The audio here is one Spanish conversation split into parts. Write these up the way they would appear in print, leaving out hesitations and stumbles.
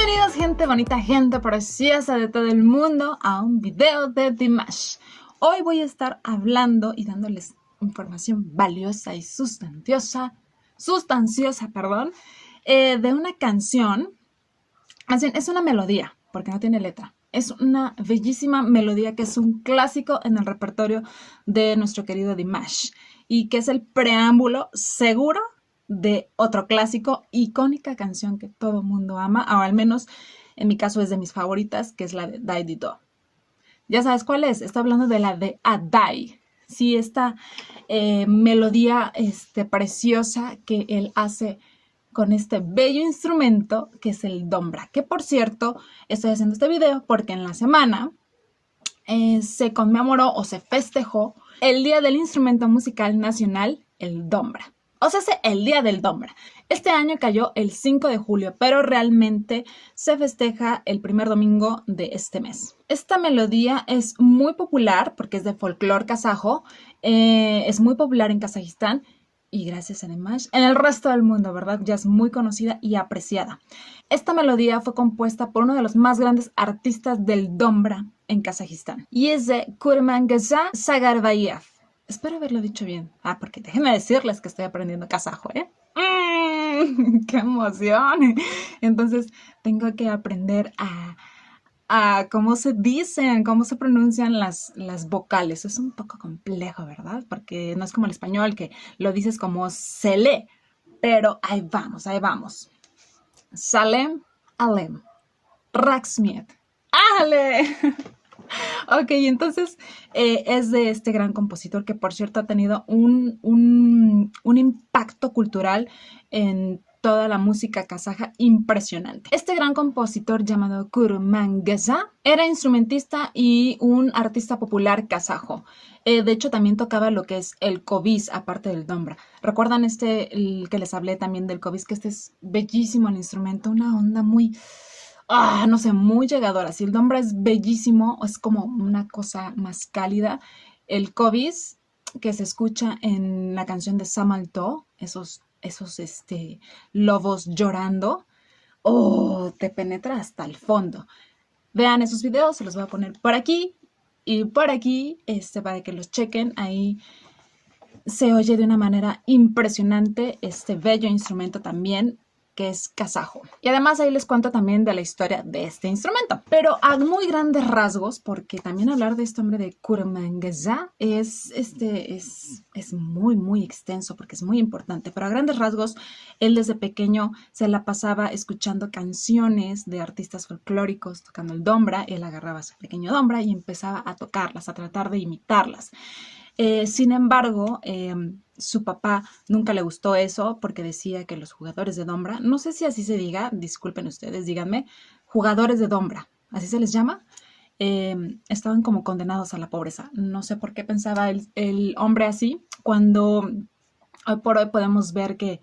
Bienvenidos, gente bonita, gente preciosa de todo el mundo, a un video de Dimash. Hoy voy a estar hablando y dándoles información valiosa y sustanciosa, de una canción. Más bien, es una melodía, porque no tiene letra. Es una bellísima melodía que es un clásico en el repertorio de nuestro querido Dimash y que es el preámbulo seguro de otro clásico, icónica canción que todo mundo ama, o al menos en mi caso es de mis favoritas, que es la de Die Di Do. Ya sabes cuál es, estoy hablando de la de Adai. Sí, esta melodía preciosa que él hace con este bello instrumento que es el dombra, que por cierto estoy haciendo este video porque en la semana se conmemoró o se festejó el Día del Instrumento Musical Nacional, el dombra. O sea, el Día del Dombra. Este año cayó el 5 de julio, pero realmente se festeja el primer domingo de este mes. Esta melodía es muy popular porque es de folclore kazajo, es muy popular en Kazajistán y gracias a Dimash en el resto del mundo, ¿verdad? Ya es muy conocida y apreciada. Esta melodía fue compuesta por uno de los más grandes artistas del dombra en Kazajistán y es de Kurmangaza Sagarbayev. Espero haberlo dicho bien. Porque déjenme decirles que estoy aprendiendo kazajo, ¿eh? ¡Qué emoción! Entonces, tengo que aprender a cómo se dicen, cómo se pronuncian las vocales. Es un poco complejo, ¿verdad? Porque no es como el español, que lo dices como se lee. Pero ahí vamos, ahí vamos. Salem, Alem, Raksmiet, ¡Ale! Ok, entonces es de este gran compositor que por cierto ha tenido un impacto cultural en toda la música kazaja impresionante. Este gran compositor llamado Kurmangaza era instrumentista y un artista popular kazajo. De hecho también tocaba lo que es el kovis aparte del dombra. ¿Recuerdan el que les hablé también del kovis? Que este es bellísimo el instrumento, una onda muy... no sé, muy llegadora. Si el dombra es bellísimo, es como una cosa más cálida. El kovis, que se escucha en la canción de Samalto, esos lobos llorando, te penetra hasta el fondo. Vean esos videos, se los voy a poner por aquí y por aquí, para que los chequen. Ahí se oye de una manera impresionante este bello instrumento también, que es kazajo. Y además ahí les cuento también de la historia de este instrumento. Pero a muy grandes rasgos, porque también hablar de este hombre de Kurmangaza es muy, muy extenso, porque es muy importante. Pero a grandes rasgos, él desde pequeño se la pasaba escuchando canciones de artistas folclóricos, tocando el dombra. Él agarraba su pequeño dombra y empezaba a tocarlas, a tratar de imitarlas. Sin embargo, su papá nunca le gustó eso porque decía que los jugadores de dombra, no sé si así se diga, disculpen ustedes, díganme, jugadores de dombra, así se les llama, estaban como condenados a la pobreza. No sé por qué pensaba el hombre así, cuando hoy por hoy podemos ver que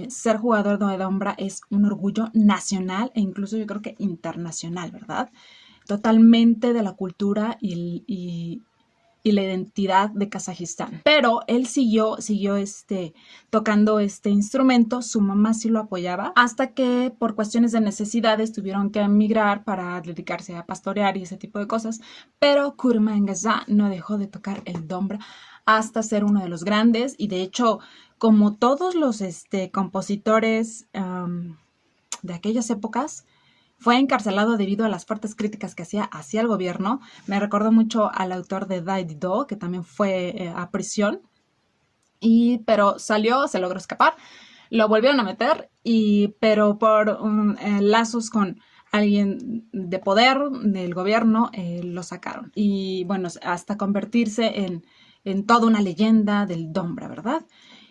ser jugador de dombra es un orgullo nacional e incluso yo creo que internacional, ¿verdad? Totalmente de la cultura y la identidad de Kazajistán. Pero él siguió tocando este instrumento, su mamá sí lo apoyaba, hasta que por cuestiones de necesidades tuvieron que emigrar para dedicarse a pastorear y ese tipo de cosas, pero Kurmangaza no dejó de tocar el dombra hasta ser uno de los grandes, y de hecho, como todos los compositores de aquellas épocas, fue encarcelado debido a las fuertes críticas que hacía hacia el gobierno. Me recordó mucho al autor de Die Di Do, que también fue a prisión, pero salió, se logró escapar, lo volvieron a meter, pero por lazos con alguien de poder del gobierno, lo sacaron. Y bueno, hasta convertirse en toda una leyenda del dombra, ¿verdad?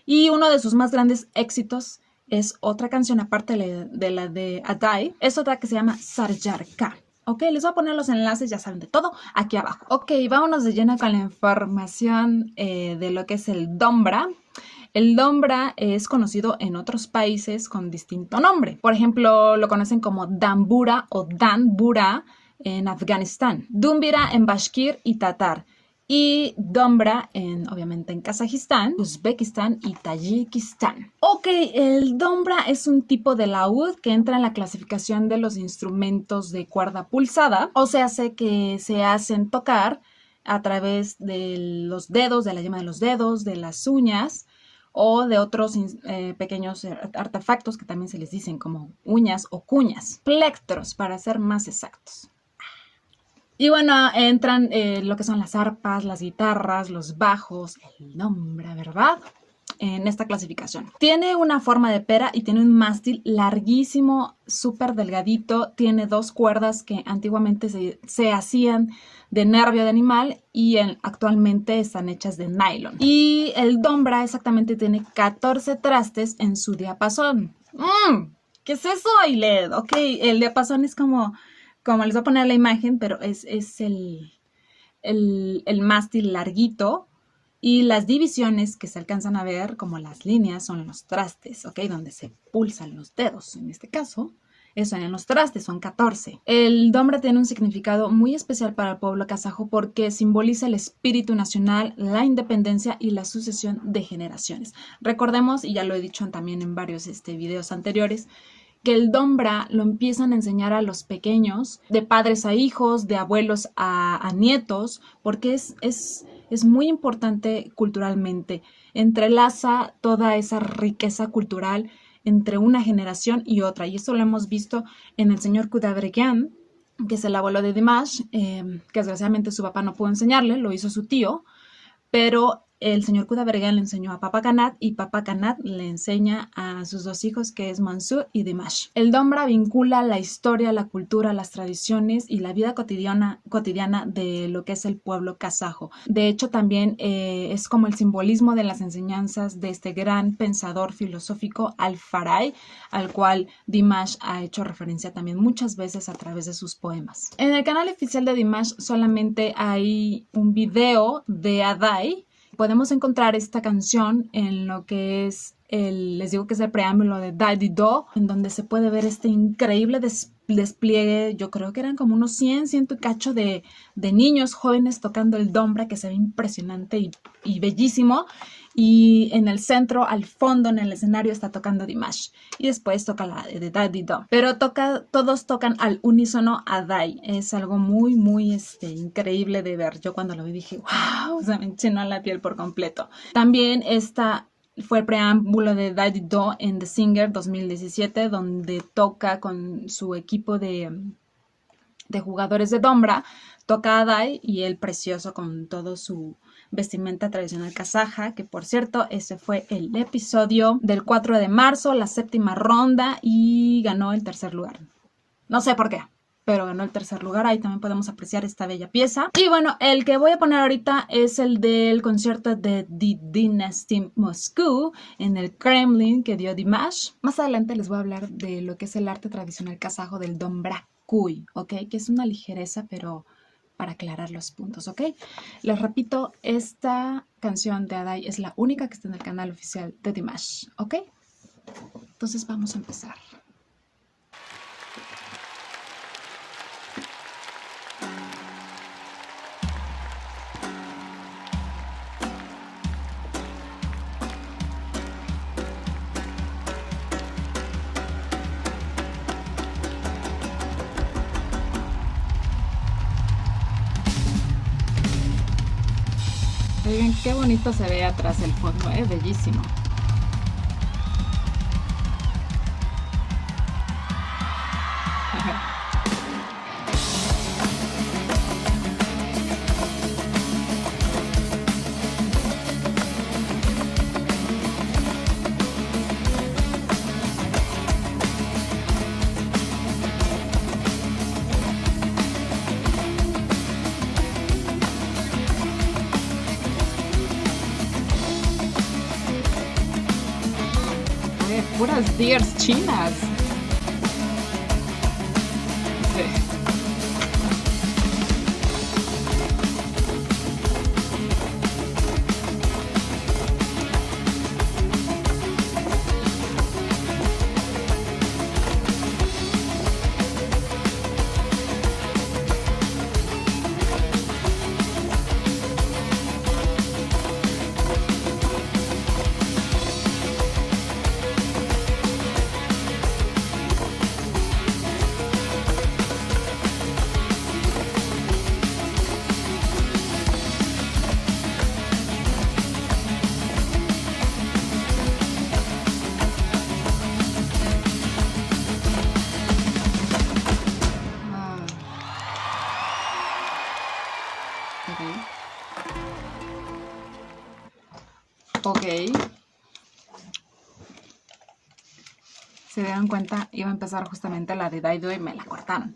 Y uno de sus más grandes éxitos es otra canción aparte de la de Adai, es otra que se llama Sarjarka. Ok, les voy a poner los enlaces, ya saben de todo, aquí abajo. Ok, vámonos de lleno con la información de lo que es el dombra. El dombra es conocido en otros países con distinto nombre. Por ejemplo, lo conocen como dambura o danbura en Afganistán, dumbira en bashkir y tatar, y Dombra obviamente en Kazajistán, Uzbekistán y Tayikistán. Ok, el Dombra es un tipo de laúd que entra en la clasificación de los instrumentos de cuerda pulsada, o sea, hace que se hacen tocar a través de los dedos, de la yema de los dedos, de las uñas o de otros pequeños artefactos que también se les dicen como uñas o cuñas, plectros para ser más exactos. Y bueno, entran lo que son las arpas, las guitarras, los bajos, el Dombra, ¿verdad? En esta clasificación. Tiene una forma de pera y tiene un mástil larguísimo, súper delgadito. Tiene 2 cuerdas que antiguamente se hacían de nervio de animal y actualmente están hechas de nylon. Y el Dombra exactamente tiene 14 trastes en su diapasón. ¿Qué es eso, Ailed? Ok, el diapasón es como les voy a poner la imagen, pero es el mástil larguito. Y las divisiones que se alcanzan a ver, como las líneas, son los trastes, ¿ok? Donde se pulsan los dedos, en este caso. Eso en los trastes, son 14. El Dombra tiene un significado muy especial para el pueblo kazajo porque simboliza el espíritu nacional, la independencia y la sucesión de generaciones. Recordemos, y ya lo he dicho también en varios videos anteriores, que el Dombra lo empiezan a enseñar a los pequeños, de padres a hijos, de abuelos a nietos, porque es muy importante culturalmente. Entrelaza toda esa riqueza cultural entre una generación y otra. Y esto lo hemos visto en el señor Kudavregian, que es el abuelo de Dimash, que desgraciadamente su papá no pudo enseñarle, lo hizo su tío, pero el señor Kudavregian le enseñó a Papa Kanat y Papa Kanat le enseña a sus 2 hijos, que es Mansur y Dimash. El Dombra vincula la historia, la cultura, las tradiciones y la vida cotidiana de lo que es el pueblo kazajo. De hecho, también es como el simbolismo de las enseñanzas de este gran pensador filosófico Al-Farabi, al cual Dimash ha hecho referencia también muchas veces a través de sus poemas. En el canal oficial de Dimash solamente hay un video de Adai. Podemos encontrar esta canción en lo que es les digo que es el preámbulo de Daddy Do, en donde se puede ver este increíble despliegue. Yo creo que eran como unos 100 y cacho de niños jóvenes tocando el Dombra, que se ve impresionante y bellísimo. Y en el centro, al fondo, en el escenario, está tocando Dimash. Y después toca la de Daddy Do. Pero todos tocan al unísono Adai. Es algo muy, muy increíble de ver. Yo cuando lo vi dije, wow, se me enchinó la piel por completo. También fue el preámbulo de Daddy Do en The Singer 2017, donde toca con su equipo de jugadores de Dombra, toca Adai y él precioso con todo su vestimenta tradicional kazaja, que por cierto, ese fue el episodio del 4 de marzo, la 7ª ronda, y ganó el 3er lugar. No sé por qué, pero ganó el 3er lugar. Ahí también podemos apreciar esta bella pieza. Y bueno, el que voy a poner ahorita es el del concierto de The Dynasty Moscow en el Kremlin que dio Dimash. Más adelante les voy a hablar de lo que es el arte tradicional kazajo del Dombra Kuy, ¿ok? Que es una ligereza, pero para aclarar los puntos, ¿ok? Les repito, esta canción de Adai es la única que está en el canal oficial de Dimash, ¿ok? Entonces vamos a empezar. Oigan, qué bonito se ve atrás el fondo, bellísimo. Puras deers chinas. Sí. Ok. Se dieron cuenta, iba a empezar justamente la de Daido y me la cortaron.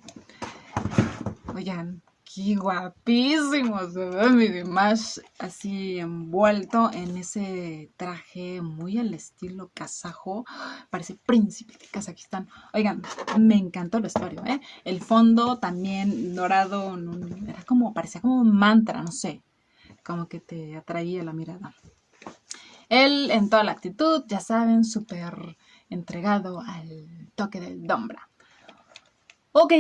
Oigan, qué guapísimo se ve mi Dimash así envuelto en ese traje muy al estilo kazajo. Parece príncipe de Kazajistán. Oigan, me encantó el vestuario, ¿eh? El fondo también dorado, era como, parecía como un mantra, no sé, como que te atraía la mirada. Él en toda la actitud, ya saben, súper entregado al toque del dombra. Ok,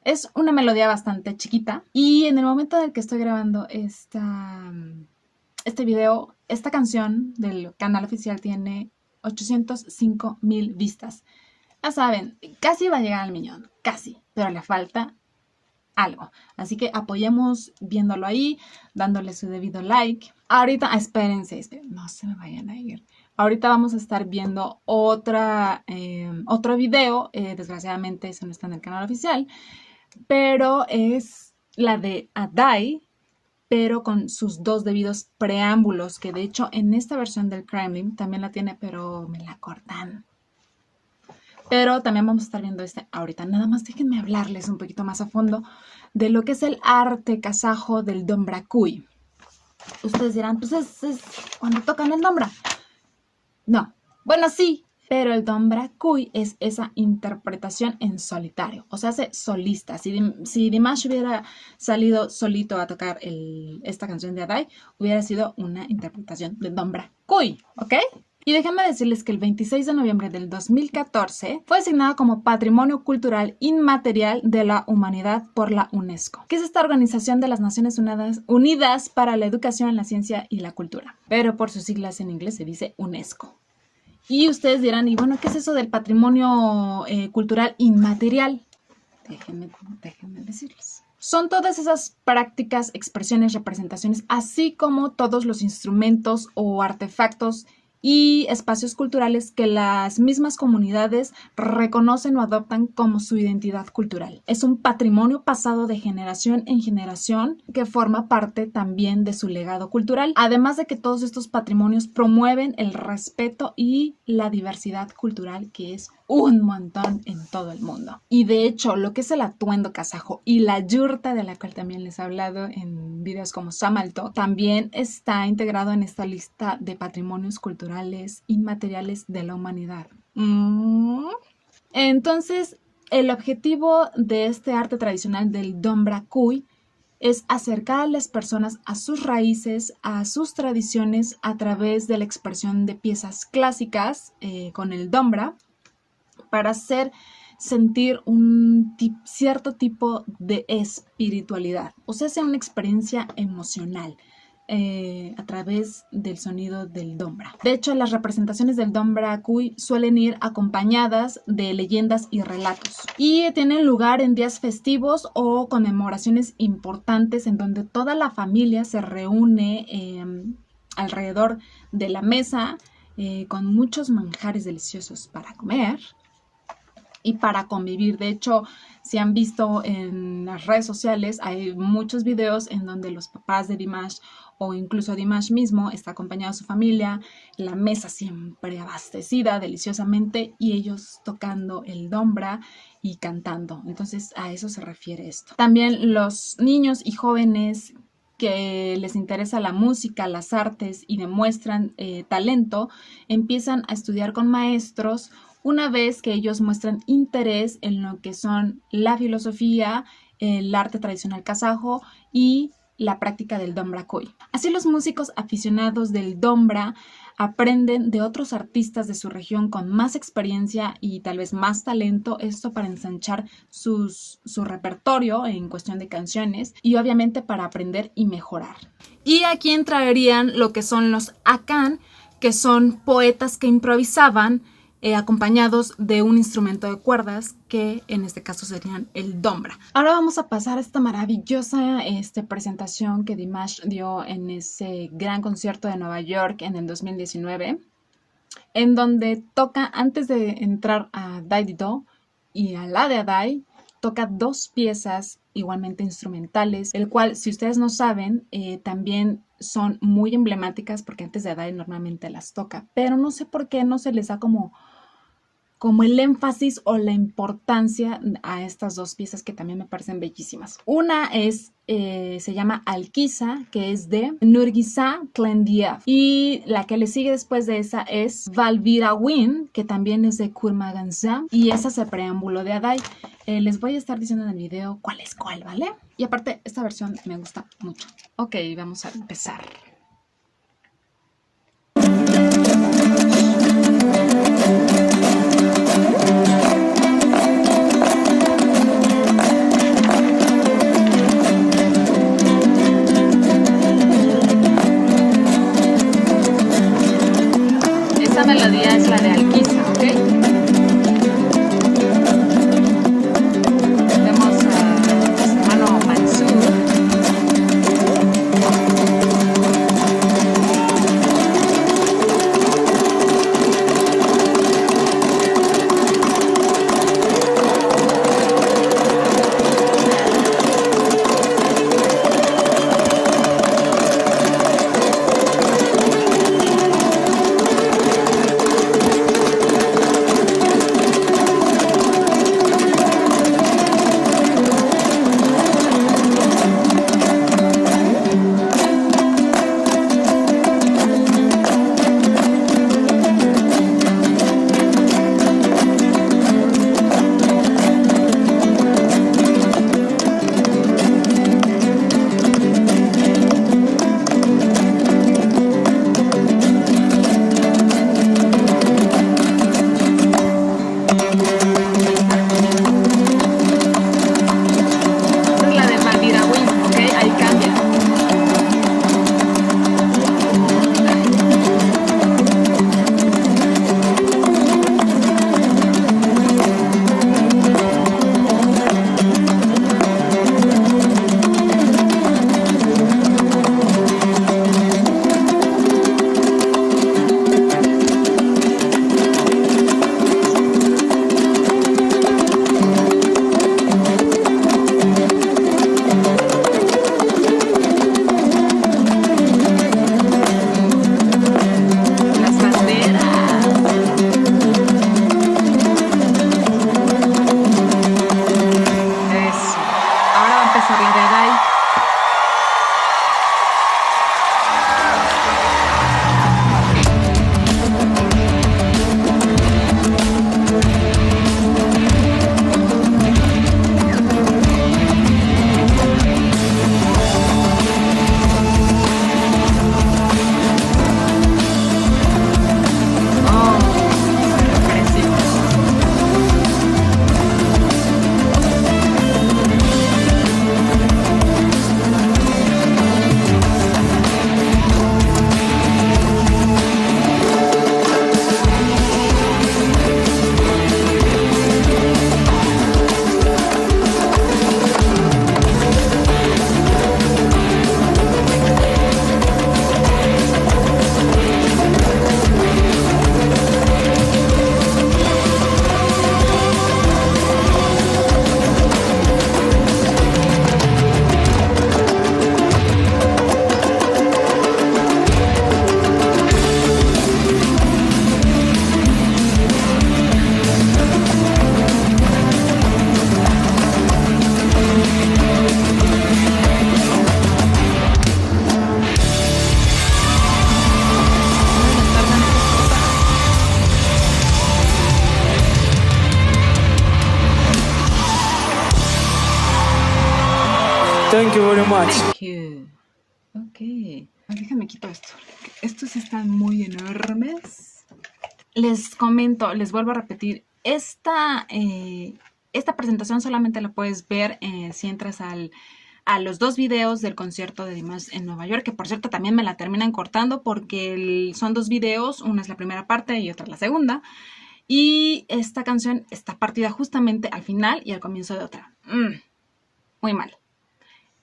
es una melodía bastante chiquita y en el momento en el que estoy grabando este video, esta canción del canal oficial tiene 805,000 vistas. Ya saben, casi va a llegar al millón, casi, pero le falta algo. Así que apoyemos viéndolo ahí, dándole su debido like. Ahorita, espérense, no se me vayan a ir. Ahorita vamos a estar viendo otro video, desgraciadamente eso no está en el canal oficial, pero es la de Adai, pero con sus dos debidos preámbulos, que de hecho en esta versión del Kremlin también la tiene, pero me la cortan. Pero también vamos a estar viendo ahorita. Nada más déjenme hablarles un poquito más a fondo de lo que es el arte kazajo del Dombra Kuy. Ustedes dirán, pues es cuando tocan el Dombra. No, bueno, sí, pero el Dombra Kuy es esa interpretación en solitario, o sea, hace solista. Si Dimash hubiera salido solito a tocar esta canción de Adai, hubiera sido una interpretación de Dombra Kuy, ¿ok? Y déjenme decirles que el 26 de noviembre del 2014 fue asignado como Patrimonio Cultural Inmaterial de la Humanidad por la UNESCO, que es esta organización de las Naciones Unidas para la Educación, la Ciencia y la Cultura. Pero por sus siglas en inglés se dice UNESCO. Y ustedes dirán, y bueno, ¿qué es eso del patrimonio cultural inmaterial? Déjenme decirles. Son todas esas prácticas, expresiones, representaciones, así como todos los instrumentos o artefactos y espacios culturales que las mismas comunidades reconocen o adoptan como su identidad cultural. Es un patrimonio pasado de generación en generación que forma parte también de su legado cultural, además de que todos estos patrimonios promueven el respeto y la diversidad cultural, que es un montón en todo el mundo. Y de hecho, lo que es el atuendo kazajo y la yurta, de la cual también les he hablado en videos como Samalto, también está integrado en esta lista de patrimonios culturales inmateriales de la humanidad. Entonces, el objetivo de este arte tradicional del Dombra Kuy es acercar a las personas a sus raíces, a sus tradiciones, a través de la expresión de piezas clásicas con el Dombra, para hacer sentir un cierto tipo de espiritualidad, o sea, una experiencia emocional a través del sonido del Dombra. De hecho, las representaciones del Dombra Kuy suelen ir acompañadas de leyendas y relatos y tienen lugar en días festivos o conmemoraciones importantes en donde toda la familia se reúne alrededor de la mesa con muchos manjares deliciosos para comer y para convivir. De hecho, si han visto en las redes sociales, hay muchos videos en donde los papás de Dimash o incluso Dimash mismo está acompañado de su familia, la mesa siempre abastecida deliciosamente y ellos tocando el Dombra y cantando. Entonces, a eso se refiere esto. También los niños y jóvenes que les interesa la música, las artes y demuestran talento, empiezan a estudiar con maestros una vez que ellos muestran interés en lo que son la filosofía, el arte tradicional kazajo y la práctica del Dombra Kuy. Así los músicos aficionados del Dombra aprenden de otros artistas de su región con más experiencia y tal vez más talento, esto para ensanchar su repertorio en cuestión de canciones y obviamente para aprender y mejorar. Y aquí entrarían lo que son los akan, que son poetas que improvisaban acompañados de un instrumento de cuerdas, que en este caso serían el Dombra. Ahora vamos a pasar a esta maravillosa presentación que Dimash dio en ese gran concierto de Nueva York en el 2019, en donde toca, antes de entrar a Daido y a la de Adai, toca dos piezas igualmente instrumentales, el cual, si ustedes no saben, también son muy emblemáticas porque antes de Adai normalmente las toca, pero no sé por qué no se les da como el énfasis o la importancia a estas dos piezas que también me parecen bellísimas. Una se llama Alquisa, que es de Nurgisa Tlendiaf, y la que le sigue después de esa es Valvirawin, que también es de Kurmaganza, y esa es el preámbulo de Adai. Les voy a estar diciendo en el video cuál es cuál, ¿vale? Y aparte, esta versión me gusta mucho. Ok, vamos a empezar. Esa melodía es la de Alquisa, ¿ok? Vemos a su hermano Mansur. Thank you very much. Thank you. Ok. Déjame quito esto. Estos están muy enormes. Les comento, les vuelvo a repetir. Esta presentación solamente la puedes ver si entras a los dos videos del concierto de Dimash en Nueva York, que por cierto también me la terminan cortando porque son dos videos, una es la primera parte y otra la segunda. Y esta canción está partida justamente al final y al comienzo de otra. Muy mal.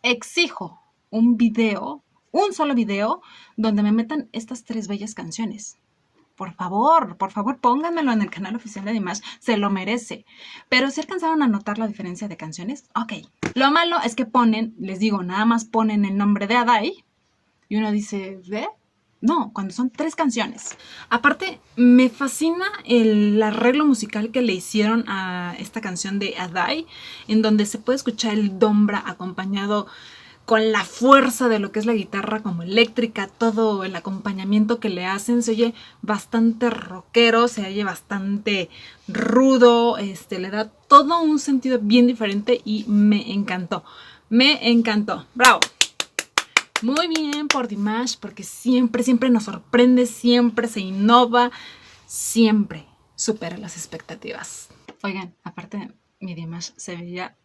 Exijo un solo video, donde me metan estas tres bellas canciones. Por favor, pónganmelo en el canal oficial de Dimash, se lo merece. Pero si alcanzaron a notar la diferencia de canciones, ok. Lo malo es que les digo, nada más ponen el nombre de Adai Y uno dice, ¿ve? No, cuando son 3 canciones. Aparte, me fascina el arreglo musical que le hicieron a esta canción de Adai, en donde se puede escuchar el dombra acompañado con la fuerza de lo que es la guitarra como eléctrica, todo el acompañamiento que le hacen, se oye bastante rockero, se oye bastante rudo, le da todo un sentido bien diferente y me encantó. Me encantó. ¡Bravo! Muy bien por Dimash, porque siempre nos sorprende, siempre se innova, siempre supera las expectativas. Oigan, aparte, mi Dimash se veía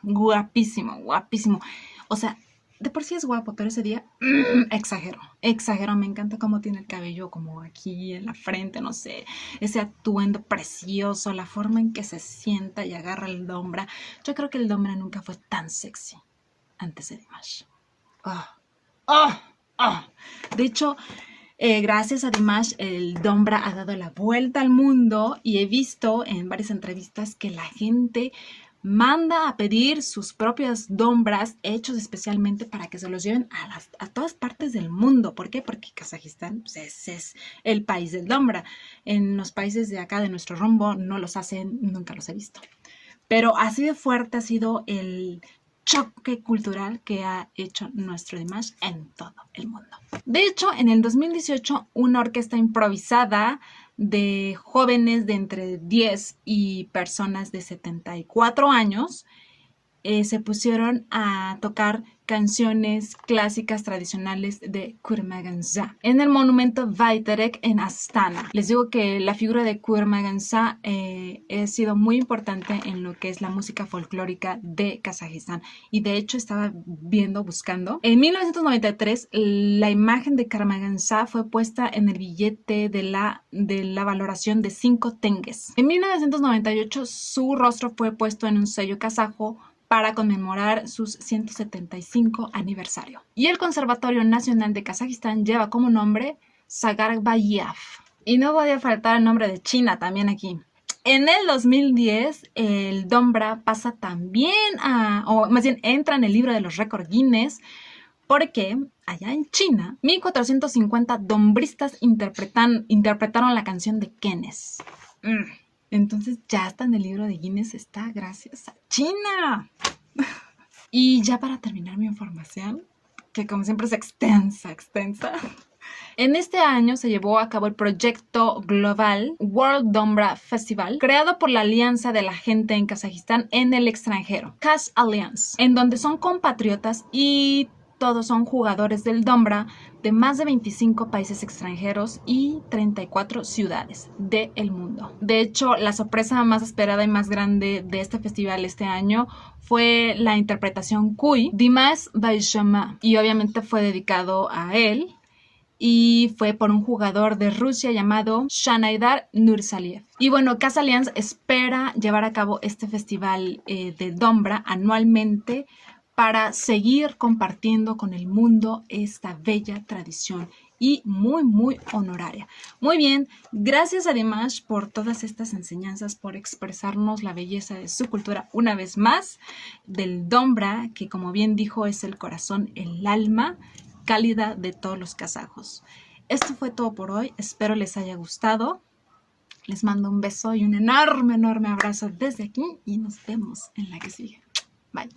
guapísimo, guapísimo. O sea, de por sí es guapo, pero ese día exagero. Me encanta cómo tiene el cabello como aquí en la frente, no sé, ese atuendo precioso, la forma en que se sienta y agarra el dombra. Yo creo que el dombra nunca fue tan sexy antes de Dimash. De hecho, gracias a Dimash, el dombra ha dado la vuelta al mundo y he visto en varias entrevistas que la gente manda a pedir sus propias dombras hechos especialmente para que se los lleven a todas partes del mundo. ¿Por qué? Porque Kazajistán pues, es el país del dombra. En los países de acá, de nuestro rumbo, no los hacen, nunca los he visto. Pero así de fuerte ha sido el choque cultural que ha hecho nuestro Dimash en todo el mundo. De hecho, en el 2018, una orquesta improvisada de jóvenes de entre 10 y personas de 74 años se pusieron a tocar canciones clásicas tradicionales de Kurmagantsa en el monumento Bayterek en Astana. Les digo que la figura de Kurmagantsa ha sido muy importante en lo que es la música folclórica de Kazajistán y de hecho estaba buscando. En 1993 la imagen de Kurmagantsa fue puesta en el billete de la valoración de 5 tenges. En 1998 su rostro fue puesto en un sello kazajo para conmemorar sus 175 aniversario. Y el Conservatorio Nacional de Kazajistán lleva como nombre Sagarbayev. Y no podía faltar el nombre de China también aquí. En el 2010, el dombra pasa también o más bien entra en el libro de los récords Guinness, porque allá en China, 1450 dombristas interpretaron la canción de Kenes. Entonces ya está en el libro de Guinness, está gracias a China. Y ya para terminar mi información, que como siempre es extensa. En este año se llevó a cabo el proyecto global World Dombra Festival, creado por la Alianza de la Gente en Kazajistán en el extranjero, Kaz Alliance, en donde son compatriotas y todos son jugadores del dombra de más de 25 países extranjeros y 34 ciudades del mundo. De hecho, la sorpresa más esperada y más grande de este festival este año fue la interpretación Kuy, Dimash Bayshama, y obviamente fue dedicado a él y fue por un jugador de Rusia llamado Shanaidar Nursaliev. Y bueno, Kaz Alliance espera llevar a cabo este festival de dombra anualmente para seguir compartiendo con el mundo esta bella tradición y muy honoraria. Muy bien, gracias a Dimash por todas estas enseñanzas, por expresarnos la belleza de su cultura una vez más, del dombra, que como bien dijo es el corazón, el alma cálida de todos los kazajos. Esto fue todo por hoy, espero les haya gustado. Les mando un beso y un enorme abrazo desde aquí y nos vemos en la que sigue. Bye.